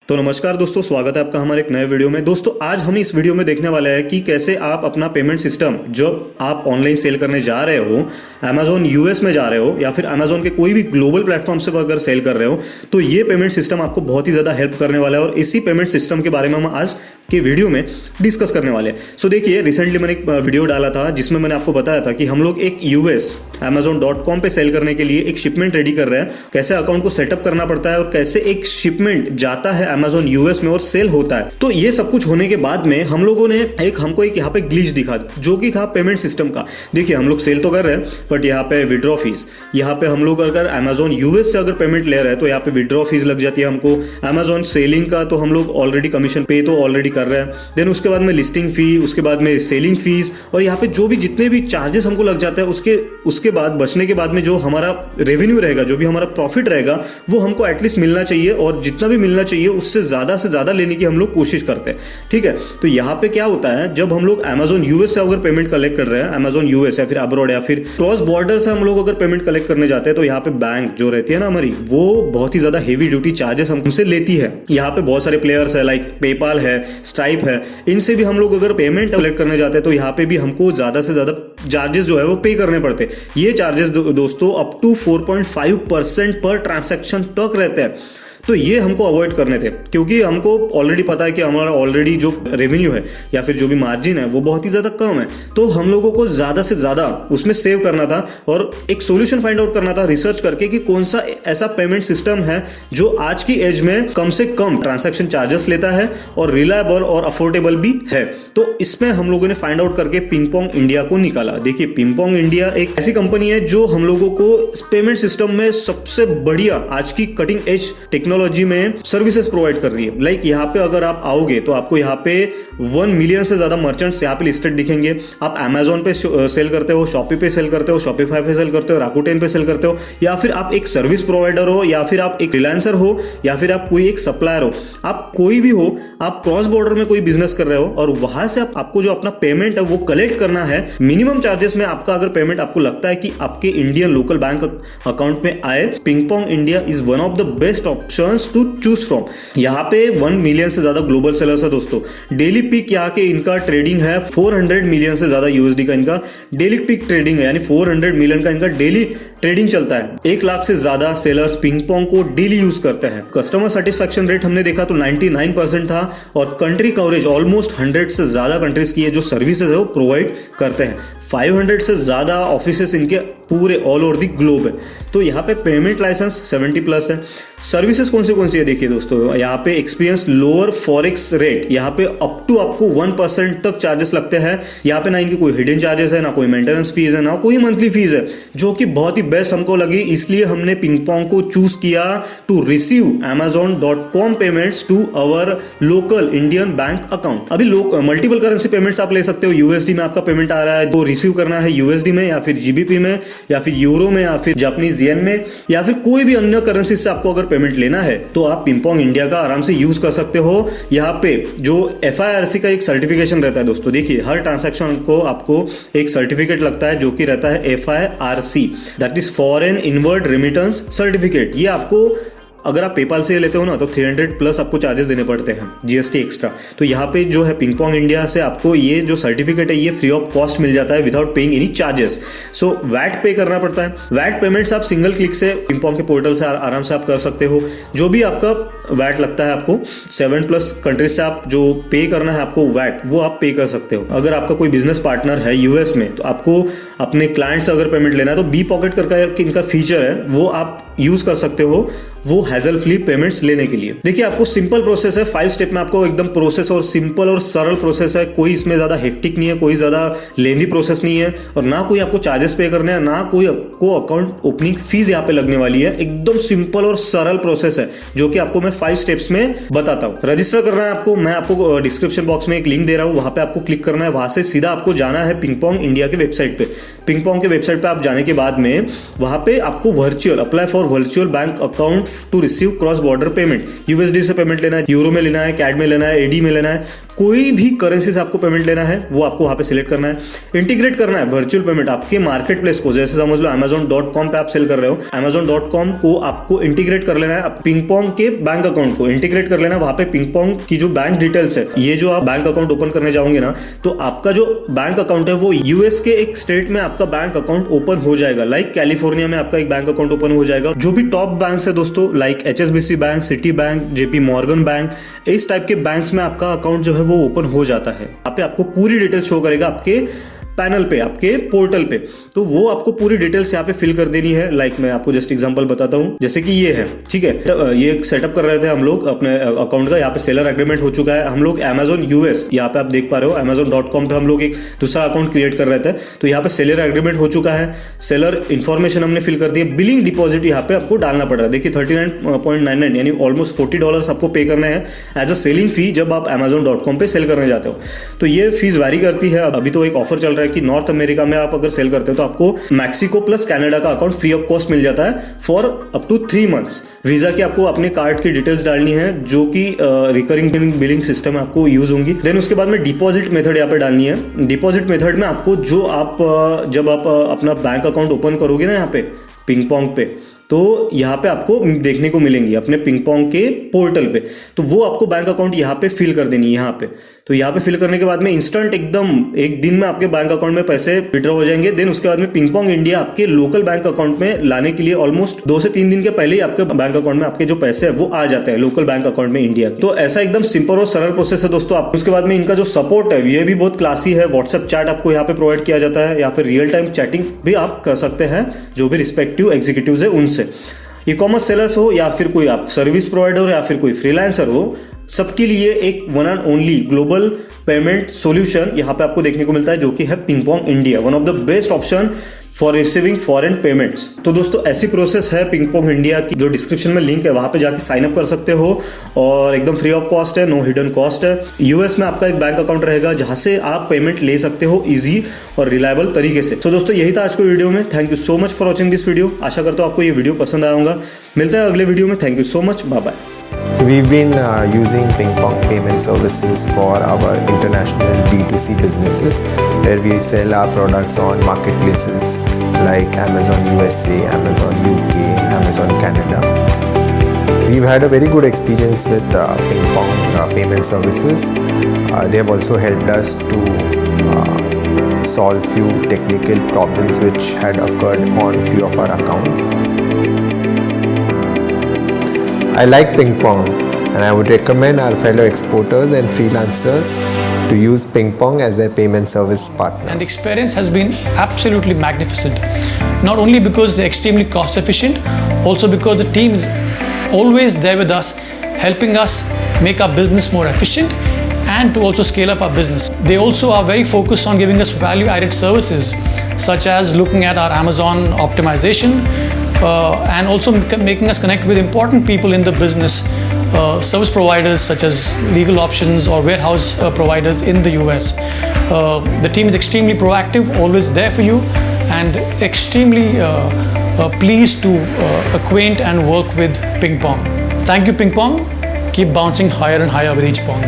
तो नमस्कार दोस्तों, स्वागत है आपका हमारे एक नए वीडियो में। दोस्तों आज हम इस वीडियो में देखने वाले हैं कि कैसे आप अपना पेमेंट सिस्टम जब आप ऑनलाइन सेल करने जा रहे हो, अमेजोन यूएस में जा रहे हो या फिर अमेजोन के कोई भी ग्लोबल प्लेटफॉर्म से अगर सेल कर रहे हो, तो ये पेमेंट सिस्टम आपको बहुत ही ज़्यादा हेल्प करने वाला है और इसी पेमेंट सिस्टम के बारे में हम आज के वीडियो में डिस्कस करने वाले हैं। सो देखिए, रिसेंटली मैंने एक वीडियो डाला था जिसमें मैंने आपको बताया था कि हम लोग एक यूएस Amazon.com पे सेल करने के लिए एक शिपमेंट रेडी कर रहे हैं, कैसे अकाउंट को सेटअप करना पड़ता है और कैसे एक शिपमेंट जाता है अमेजोन यूएस में और सेल होता है। तो ये सब कुछ होने के बाद में हम लोगों ने हमको एक यहाँ पे ग्लिच दिखा जो कि था पेमेंट सिस्टम का। देखिए, हम लोग सेल तो कर रहे हैं बट यहाँ पे विड्रॉ फीस, यहाँ पे हम लोग अगर अमेजोन यूएस से अगर पेमेंट ले रहे हैं तो यहाँ पे विड्रॉ फीस लग जाती है हमको। अमेजोन सेलिंग का तो हम लोग ऑलरेडी कमीशन पे तो ऑलरेडी कर रहे हैं, देन उसके बाद में लिस्टिंग फी, उसके बाद में सेलिंग फीस और यहाँ पे जो भी जितने भी चार्जेस हमको लग जाते हैं उसके बाद बचने के बाद में जो हमारा रेवेन्यू रहेगा, जो भी हमारा प्रॉफिट रहेगा, वो हमको एटलीस्ट मिलना चाहिए और जितना भी मिलना चाहिए उससे ज्यादा से ज्यादा लेने की हम लोग कोशिश करते हैं। ठीक है, तो यहाँ पे क्या होता है, जब हम लोग अमेजोन यूएस से अगर पेमेंट कलेक्ट कर रहे हैं, अमेजोन यूएस या फिर अब्रॉड या फिर क्रॉस बॉर्डर से हम लोग अगर पेमेंट कलेक्ट करने जाते हैं, तो यहाँ पे बैंक जो रहती है ना हमारी, वो बहुत ही ज्यादा हेवी ड्यूटी चार्जेस हमसे लेती है। यहाँ पे बहुत सारे प्लेयर्स है, लाइक पेपाल है, स्ट्राइप है, इनसे भी हम लोग अगर पेमेंट कलेक्ट करने जाते हैं तो यहाँ पे भी हमको ज्यादा से ज्यादा चार्जेस जो है वो पे करने पड़ते हैं। ये चार्जेस दोस्तों अप टू 4.5% पर ट्रांजैक्शन तक रहते हैं। तो ये हमको अवॉइड करने थे, क्योंकि हमको ऑलरेडी पता है कि हमारा ऑलरेडी जो रेवेन्यू है या फिर जो भी मार्जिन है वो बहुत ही ज्यादा कम है। तो हम लोगों को ज्यादा से ज्यादा उसमें सेव करना था और एक सॉल्यूशन फाइंड आउट करना था रिसर्च करके कि कौन सा ऐसा पेमेंट सिस्टम है जो आज की एज में कम से कम ट्रांजैक्शन चार्जेस लेता है और रिलायबल और अफोर्डेबल भी है। तो इसमें हम लोगों ने फाइंड आउट करके पिंगपोंग इंडिया को निकाला। देखिए, पिंगपोंग इंडिया एक ऐसी कंपनी है जो हम लोगों को पेमेंट सिस्टम में सबसे बढ़िया आज की कटिंग एज टेक्नोलॉजी में सर्विसेज प्रोवाइड कर रही है। लाइक यहाँ पे अगर आप आओगे तो आपको यहाँ पे 1 मिलियन से ज्यादा मर्चेंट्स यहाँ पे लिस्टेड दिखेंगे। आप अमेजोन पे सेल करते हो, शॉपी पे सेल करते हो, शॉपिफाई पे सेल करते हो, राकुटेन पे सेल करते हो, या फिर आप एक सर्विस प्रोवाइडर हो, या फिर आप एक फ्रीलांसर हो, या फिर आप कोई एक सप्लायर हो, आप कोई भी हो, आप क्रॉस बॉर्डर में कोई बिजनेस कर रहे हो और वहां से आपको जो अपना पेमेंट है वो कलेक्ट करना है। मिनिमम चार्जेस में आपका अगर पेमेंट आपको लगता है कि आपके इंडियन लोकल बैंक अकाउंट में आए, PingPong India is one of the best options to choose from. यहाँ पे 1 मिलियन से ज्यादा ग्लोबल सेलर्स है दोस्तों। डेली पिक यहाँ के इनका ट्रेडिंग है 400 मिलियन से ज्यादा यूएसडी का इनका डेली पिक ट्रेडिंग है, यानी 400 मिलियन का इनका डेली ट्रेडिंग चलता है। 1 लाख से ज्यादा सेलर्स पिंगपोंग को डेली यूज करते हैं। कस्टमर सेटिस्फैक्शन रेट हमने देखा तो 99% था और कंट्री कवरेज ऑलमोस्ट 100 से ज्यादा कंट्रीज की है जो सर्विसेज है वो प्रोवाइड करते हैं। 500 से ज्यादा ऑफिसेस इनके पूरे ऑल ओवर द ग्लोब है। तो यहाँ पे पेमेंट लाइसेंस 70+ है। सर्विसेज कौन सी है देखिए दोस्तों, यहाँ पे एक्सपीरियंस लोअर फॉरेक्स रेट, यहाँ पे अप टू आपको 1% तक चार्जेस लगते हैं। यहाँ पे ना इनकी कोई हिडन चार्जेस है, ना कोई मेंटेनेंस फीस है, ना कोई मंथली फीस है, जो कि बहुत ही बेस्ट हमको लगी। इसलिए हमने पिंगपोंग को चूज किया to receive Amazon.com payments to our local Indian bank account. अभी मल्टीपल करेंसी पेमेंट्स आप ले सकते हो। यूएसडी में आपका पेमेंट आ रहा है तो रिसीव करना है यूएसडी में या फिर जीबीपी में या फिर यूरो में या फिर जापानीज येन में या फिर कोई भी अन्य करेंसी से आपको अगर पेमेंट लेना है तो आप पिंगपोंग इंडिया का आराम से यूज कर सकते हो। यहाँ पे जो FIRC का एक सर्टिफिकेशन रहता है दोस्तों, देखिए हर ट्रांजैक्शन को आपको एक सर्टिफिकेट लगता है जो कि रहता है FIRC, that is foreign inward remittance certificate. ये आपको अगर आप पेपाल से लेते हो ना तो 300+ आपको चार्जेस देने पड़ते हैं, GST एक्स्ट्रा। तो यहाँ पे जो है पिंगपोंग इंडिया से आपको ये जो सर्टिफिकेट है ये फ्री ऑफ कॉस्ट मिल जाता है विदाउट पेइंग एनी चार्जेस। सो वैट पे करना पड़ता है। वैट पेमेंट्स आप सिंगल क्लिक से पिंगपोंग के पोर्टल से आराम से आप कर सकते हो। जो भी आपका वैट लगता है आपको 7+ कंट्रीज से आप जो पे करना है आपको वैट, वो आप पे कर सकते हो। अगर आपका कोई बिजनेस पार्टनर है यूएस में तो आपको अपने क्लाइंट से अगर पेमेंट लेना है तो बी पॉकेट करके इनका फीचर है वो आप यूज कर सकते हो, वो हैजल फ्री पेमेंट्स लेने के लिए। देखिए, आपको सिंपल प्रोसेस है, 5 स्टेप में आपको एकदम प्रोसेस और सिंपल और सरल प्रोसेस है। कोई इसमें ज्यादा हेक्टिक नहीं है, कोई ज्यादा लेंदी प्रोसेस नहीं है और ना कोई आपको चार्जेस पे करने हैं, ना कोई आपको अकाउंट ओपनिंग फीस यहाँ पे लगने वाली है। एकदम सिंपल और सरल प्रोसेस है जो कि आपको मैं 5 स्टेप्स में बताता हूँ। रजिस्टर करना है आपको, मैं आपको डिस्क्रिप्शन बॉक्स में एक लिंक दे रहा हूँ, वहां पे आपको क्लिक करना है। वहां से सीधा आपको जाना है पिंगपोंग इंडिया के वेबसाइट पे। पिंगपोंग के वेबसाइट पे आप जाने के बाद में वहां पे आपको apply for virtual bank account to receive cross border payment, USD से पेमेंट लेना है, यूरो में लेना है, कैड में लेना है, एडी में लेना है, कोई भी करेंसी से आपको पेमेंट लेना है वो आपको वहाँ पे सिलेक्ट करना है। इंटीग्रेट करना है वर्चुअल पेमेंट आपके मार्केट प्लेस को, जैसे समझ लो Amazon.com पे आप सेल कर रहे हो, Amazon.com को आपको इंटीग्रेट कर लेना है पिंगपोंग के बैंक अकाउंट को इंटीग्रेट कर लेना है। वहाँ पे पिंगपोंग की जो बैंक डिटेल्स है, ये जो आप बैंक अकाउंट ओपन करने जाओगे ना, तो आपका जो बैंक अकाउंट है वो यूएस के एक स्टेट में आपका बैंक अकाउंट ओपन हो जाएगा। लाइक कैलिफोर्निया में आपका एक बैंक अकाउंट ओपन हो जाएगा। जो भी टॉप बैंक है दोस्तों, like HSBC bank, city bank, JP Morgan bank, इस टाइप के बैंक्स में आपका अकाउंट जो है वो ओपन हो जाता है। यहाँ पे आपको पूरी डिटेल शो करेगा आपके पैनल पे, आपके पोर्टल पे, तो वो आपको पूरी डिटेल्स यहाँ पे फिल कर देनी है। लाइक मैं आपको जस्ट एग्जांपल बताता हूँ, जैसे कि ये है, ठीक है, तो ये सेटअप कर रहे थे हम लोग अपने अकाउंट का। यहाँ पे सेलर एग्रीमेंट हो चुका है। हम लोग Amazon US, यहाँ पे आप देख पा रहे हो Amazon.com पे हम लोग एक दूसरा अकाउंट क्रिएट कर रहे थे, तो यहाँ पे सेलर एग्रीमेंट हो चुका है। सेलर इन्फॉर्मेशन हमने फिल कर दी है। बिलिंग डिपॉजिट यहाँ पे आपको डालना पड़ रहा है। देखिए 39.99 यानी ऑलमोस्ट $40 आपको पे करना है एज अ सेलिंग फी जब आप Amazon.com पे सेल करने जाते हो। तो ये फीस वैरी करती है। अभी तो एक ऑफर चल रहा है कि नॉर्थ अमेरिका में आप अगर सेल करते हो तो आपको मैक्सिको प्लस कनाडा का अकाउंट फ्री ऑफ कॉस्ट मिल जाता है for up to 3 months. Visa की आपको अपने कार्ड की डिटेल्स डालनी है जो कि रिकरिंग बिलिंग सिस्टम आपको यूज होंगी। देन उसके बाद में डिपॉजिट मेथड यहाँ पे डालनी है। डिपॉजिट मेथड में आपको जो आप जब आप अपना बैंक अकाउंट ओपन करोगे ना यहाँ पे पिंगपोंग पे, तो यहाँ पे आपको देखने को मिलेंगी अपने पिंगपोंग के पोर्टल पे, तो वो आपको बैंक अकाउंट यहाँ पे फिल कर देनी है यहाँ पे। तो यहाँ पे फिल करने के बाद में इंस्टेंट एकदम एक दिन में आपके बैंक अकाउंट में पैसे विड्रॉ हो जाएंगे। देन उसके बाद में पिंगपोंग इंडिया आपके लोकल बैंक अकाउंट में लाने के लिए ऑलमोस्ट 2 से 3 दिन के पहले ही आपके बैंक अकाउंट में आपके जो पैसे है वो आ जाते हैं लोकल बैंक अकाउंट में इंडिया। तो ऐसा एकदम सिंपल और सरल प्रोसेस है दोस्तों। आपको उसके बाद में इनका जो सपोर्ट है ये भी बहुत क्लासी है। व्हाट्सएप चैट आपको यहाँ पे प्रोवाइड किया जाता है, या फिर रियल टाइम चैटिंग भी आप कर सकते हैं जो भी रिस्पेक्टिव एग्जीक्यूटिव्स है उनसे। ई कॉमर्स सेलर्स हो या फिर कोई आप सर्विस प्रोवाइडर हो या फिर कोई फ्रीलांसर हो, सबके लिए एक one and only global payment solution यहाँ पे आपको देखने को मिलता है जो कि है PingPong India, one of the best option for receiving foreign payments. तो दोस्तों ऐसी प्रोसेस है पिंगपोंग इंडिया की, जो डिस्क्रिप्शन में लिंक है वहां पे जाके साइन अप कर सकते हो और एकदम फ्री ऑफ कॉस्ट है, नो हिडन कॉस्ट है। यूएस में आपका एक बैंक अकाउंट रहेगा जहां से आप पेमेंट ले सकते हो इजी और रिलायबल तरीके से। तो दोस्तों यही था आज को वीडियो में। Thank you so much for watching this video. आशा करता हूँ आपको ये वीडियो पसंद आया होगा। मिलते हैं अगले वीडियो में। Thank you so much, bye bye. We've been using Pingpong payment services for our international D2C businesses, where we sell our products on marketplaces like Amazon USA, Amazon UK, Amazon Canada. We've had a very good experience with Pingpong payment services. They have also helped us to solve few technical problems which had occurred on few of our accounts. I like Pingpong, and I would recommend our fellow exporters and freelancers to use Pingpong as their payment service partner. And the experience has been absolutely magnificent. Not only because they're extremely cost efficient, also because the team is always there with us, helping us make our business more efficient and to also scale up our business. They also are very focused on giving us value added services such as looking at our Amazon optimization, and also making us connect with important people in the business, service providers such as legal options or warehouse providers in the US. The team is extremely proactive, always there for you, and extremely pleased to acquaint and work with Pingpong. Thank you, Pingpong. Keep bouncing higher and higher with each pong.